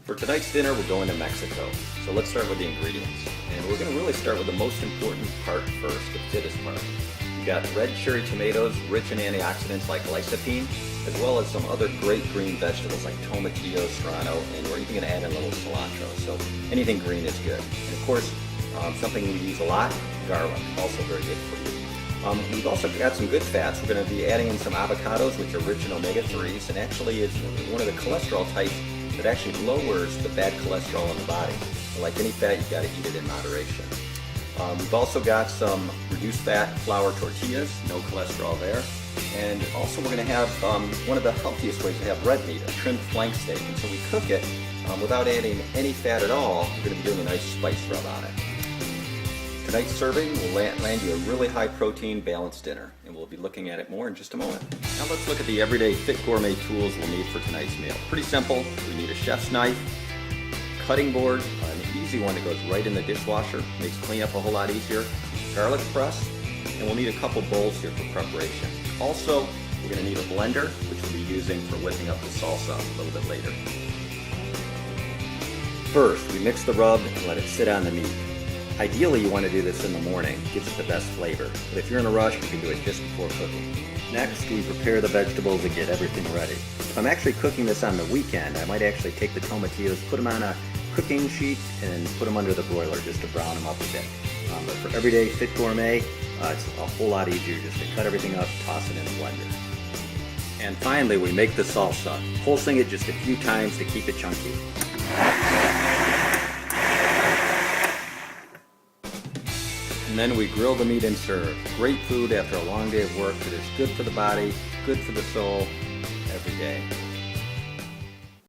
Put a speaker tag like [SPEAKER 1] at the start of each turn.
[SPEAKER 1] For tonight's dinner, we're going to Mexico. So let's start with the ingredients. And we're going to really start with the most important part first, the fittest part. You got red cherry tomatoes, rich in antioxidants like lycopene, as well as some other great green vegetables like tomatillo, serrano, and we're even going to add in a little cilantro. So anything green is good. And of course, something we use a lot, garlic, also very good for you. We've also got some good fats. We're going to be adding in some avocados, which are rich in omega-3s, and actually is one of the cholesterol types that actually lowers the bad cholesterol in the body. So like any fat, you've got to eat it in moderation. We've also got some reduced fat flour tortillas, no cholesterol there. And also we're going to have one of the healthiest ways to have red meat, a trimmed flank steak. And so we cook it without adding any fat at all. We're going to be doing a nice spice rub on it. Tonight's serving will land you a really high protein balanced dinner, and we'll be looking at it more in just a moment. Now let's look at the everyday fit gourmet tools we'll need for tonight's meal. Pretty simple. We need a chef's knife, cutting board, an easy one that goes right in the dishwasher, makes cleanup a whole lot easier, garlic press, and we'll need a couple bowls here for preparation. Also, we're going to need a blender, which we'll be using for whipping up the salsa a little bit later. First, we mix the rub and let it sit on the meat. Ideally, you want to do this in the morning, it gives it the best flavor. But if you're in a rush, you can do it just before cooking. Next, we prepare the vegetables and get everything ready. If I'm actually cooking this on the weekend, I might actually take the tomatillos, put them on a cooking sheet, and put them under the broiler just to brown them up a bit. But for everyday fit gourmet, it's a whole lot easier just to cut everything up, toss it in a blender. And finally, we make the salsa, pulsing it just a few times to keep it chunky. And then we grill the meat and serve. Great food after a long day of work that is good for the body, good for the soul, every day.